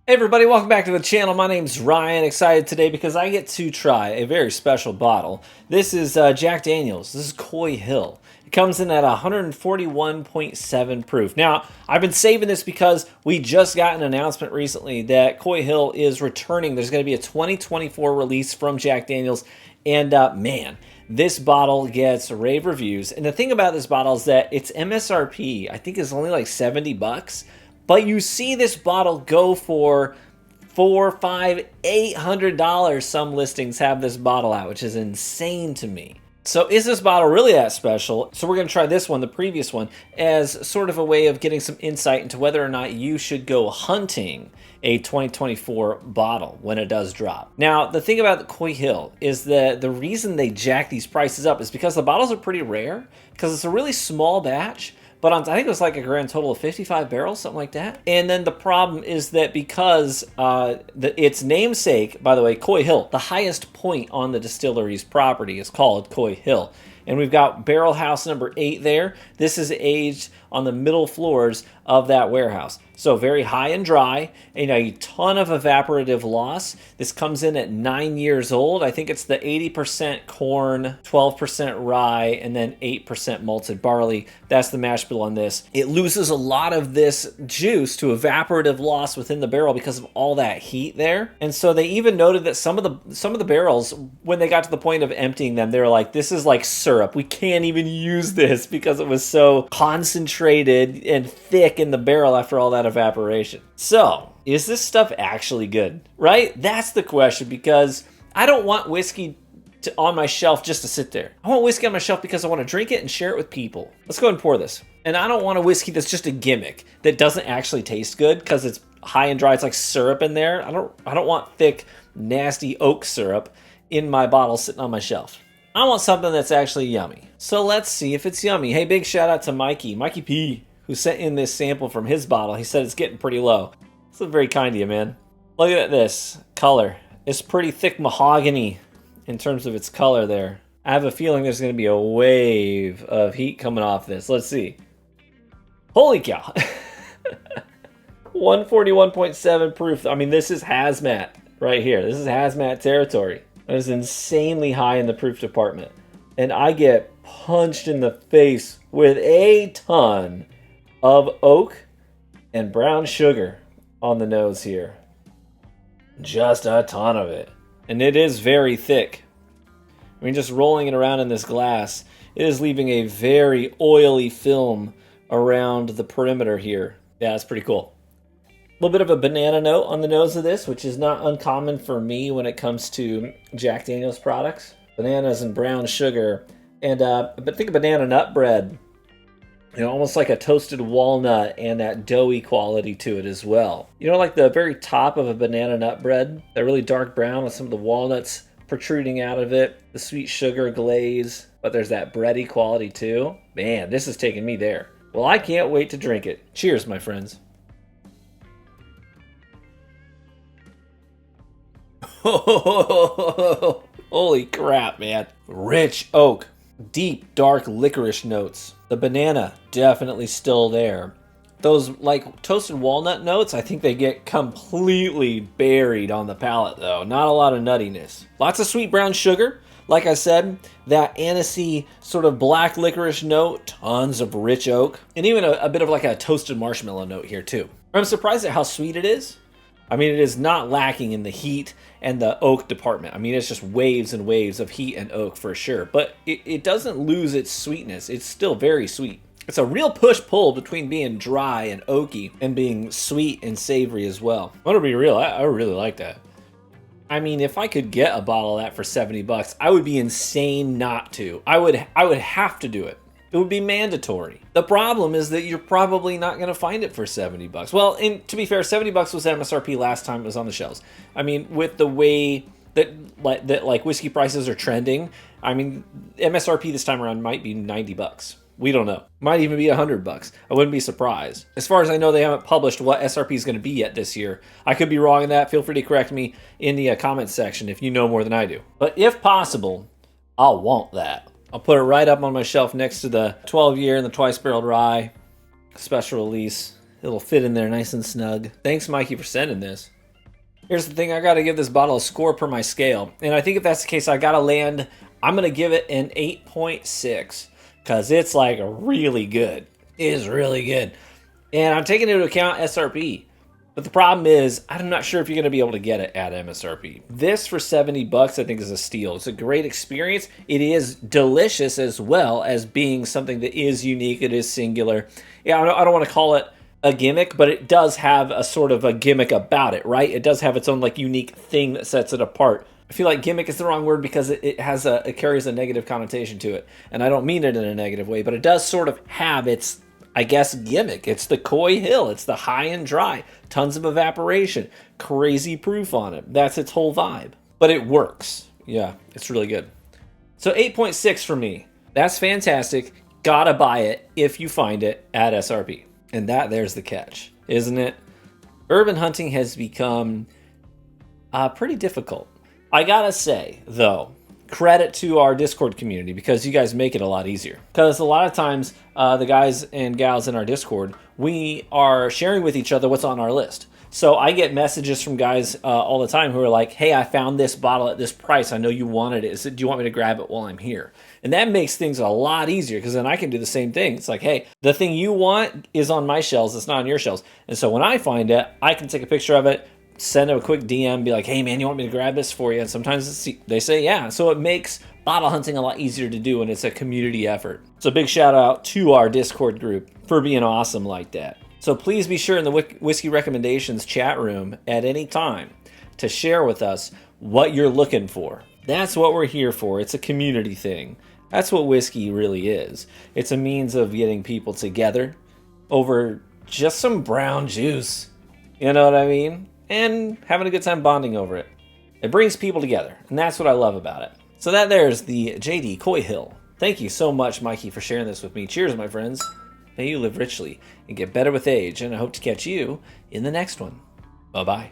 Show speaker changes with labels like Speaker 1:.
Speaker 1: Hey everybody, welcome back to the channel. My name's Ryan. Excited today because I get to try a very special bottle. This is Jack Daniel's. This is Coy Hill. It comes in at 141.7 proof. Now, I've been saving this because we just got an announcement recently that Coy Hill is returning. There's going to be a 2024 release from Jack Daniel's, and man, this bottle gets rave reviews. And the thing about this bottle is that its MSRP, I think, is only like $70. But you see this bottle go for $400, $500, $800. Some listings have this bottle out, which is insane to me. So is this bottle really that special? So we're going to try this one, the previous one, as sort of a way of getting some insight into whether or not you should go hunting a 2024 bottle when it does drop. Now, the thing about the Coy Hill is that the reason they jack these prices up is because the bottles are pretty rare, because it's a really small batch. But I think it was like a grand total of 55 barrels, something like that. And then the problem is that because its namesake, by the way, Coy Hill, the highest point on the distillery's property is called Coy Hill. And we've got barrel house number 8 there. This is aged on the middle floors of that warehouse. So very high and dry, and a ton of evaporative loss. This comes in at 9 years old. I think it's the 80% corn, 12% rye, and then 8% malted barley. That's the mash bill on this. It loses a lot of this juice to evaporative loss within the barrel because of all that heat there. And so they even noted that some of the barrels, when they got to the point of emptying them, they were like, this is like syrup. We can't even use this because it was so concentrated and thick in the barrel after all that evaporation. So, is this stuff actually good? Right? That's the question, because I don't want whiskey on my shelf just to sit there. I want whiskey on my shelf because I want to drink it and share it with people. Let's go ahead and pour this. And I don't want a whiskey that's just a gimmick that doesn't actually taste good because it's high and dry. It's like syrup in there. I don't want thick, nasty oak syrup in my bottle sitting on my shelf. I want something that's actually yummy. So let's see if it's yummy. Hey, big shout out to Mikey P, who sent in this sample from his bottle. He said it's getting pretty low. This is very kind of you, man. Look at this color. It's pretty thick mahogany in terms of its color there. I have a feeling there's going to be a wave of heat coming off this. Let's see. Holy cow. 141.7 proof. I mean, this is hazmat right here. This is hazmat territory. It is insanely high in the proof department. And I get punched in the face with a ton of oak and brown sugar on the nose here. Just a ton of it. And it is very thick. I mean, just rolling it around in this glass, it is leaving a very oily film around the perimeter here. Yeah, that's pretty cool. A little bit of a banana note on the nose of this, which is not uncommon for me when it comes to Jack Daniel's products. Bananas and brown sugar. And but think of banana nut bread. You know, almost like a toasted walnut and that doughy quality to it as well. You know, like the very top of a banana nut bread, that really dark brown with some of the walnuts protruding out of it, the sweet sugar glaze, but there's that bready quality too. Man, this is taking me there. Well, I can't wait to drink it. Cheers, my friends. Holy crap, man. Rich oak. Deep, dark licorice notes. The banana, definitely still there. Those, like, toasted walnut notes, I think they get completely buried on the palate, though. Not a lot of nuttiness. Lots of sweet brown sugar. Like I said, that anisey sort of black licorice note. Tons of rich oak. And even a bit of like a toasted marshmallow note here, too. I'm surprised at how sweet it is. I mean, it is not lacking in the heat and the oak department. I mean, it's just waves and waves of heat and oak for sure. But it doesn't lose its sweetness. It's still very sweet. It's a real push-pull between being dry and oaky and being sweet and savory as well. I'm gonna be real, I really like that. I mean, if I could get a bottle of that for $70, I would be insane not to. I would have to do it. It would be mandatory. The problem is that you're probably not going to find it for $70. Well, and to be fair, $70 was MSRP last time it was on the shelves. I mean, with the way that whiskey prices are trending, I mean, MSRP this time around might be $90. We don't know. Might even be $100. I wouldn't be surprised. As far as I know, they haven't published what SRP is going to be yet this year. I could be wrong in that. Feel free to correct me in the comments section if you know more than I do. But if possible, I'll want that. I'll put it right up on my shelf next to the 12-year and the twice-barreled rye special release. It'll fit in there nice and snug. Thanks, Mikey, for sending this. Here's the thing, I gotta give this bottle a score per my scale. And I think if that's the case, I gotta land, I'm gonna give it an 8.6. Because it's like really good. It is really good. And I'm taking into account SRP. But the problem is, I'm not sure if you're going to be able to get it at MSRP. This for 70 bucks, I think, is a steal. It's a great experience. It is delicious as well as being something that is unique. It is singular. Yeah, I don't want to call it a gimmick, but it does have a sort of a gimmick about it, right? It does have its own like unique thing that sets it apart. I feel like gimmick is the wrong word because it carries a negative connotation to it. And I don't mean it in a negative way, but it does sort of have its, I guess, gimmick. It's the Coy Hill. It's the high and dry. Tons of evaporation. Crazy proof on it. That's its whole vibe. But it works. Yeah, it's really good. So 8.6 for me. That's fantastic. Gotta buy it if you find it at SRP. And there's the catch, isn't it? Urban hunting has become pretty difficult. I gotta say, though, credit to our Discord community because you guys make it a lot easier. Because a lot of times, the guys and gals in our Discord, we are sharing with each other what's on our list. So I get messages from guys all the time who are like, hey, I found this bottle at this price. I know you wanted it. Do you want me to grab it while I'm here? And that makes things a lot easier because then I can do the same thing. It's like, hey, the thing you want is on my shelves. It's not on your shelves. And so when I find it, I can take a picture of it, send them a quick DM, be like, hey man, you want me to grab this for you? And sometimes they say yeah. So it makes bottle hunting a lot easier to do, and it's a community effort. So big shout out to our Discord group for being awesome like that. So please be sure in the Whiskey Recommendations chat room at any time to share with us what you're looking for. That's what we're here for. It's a community thing. That's what whiskey really is. It's a means of getting people together over just some brown juice. You know what I mean? And having a good time bonding over it. It brings people together, and that's what I love about it. So there's the JD Coy Hill. Thank you so much, Mikey, for sharing this with me. Cheers, my friends. May you live richly and get better with age, and I hope to catch you in the next one. Bye-bye.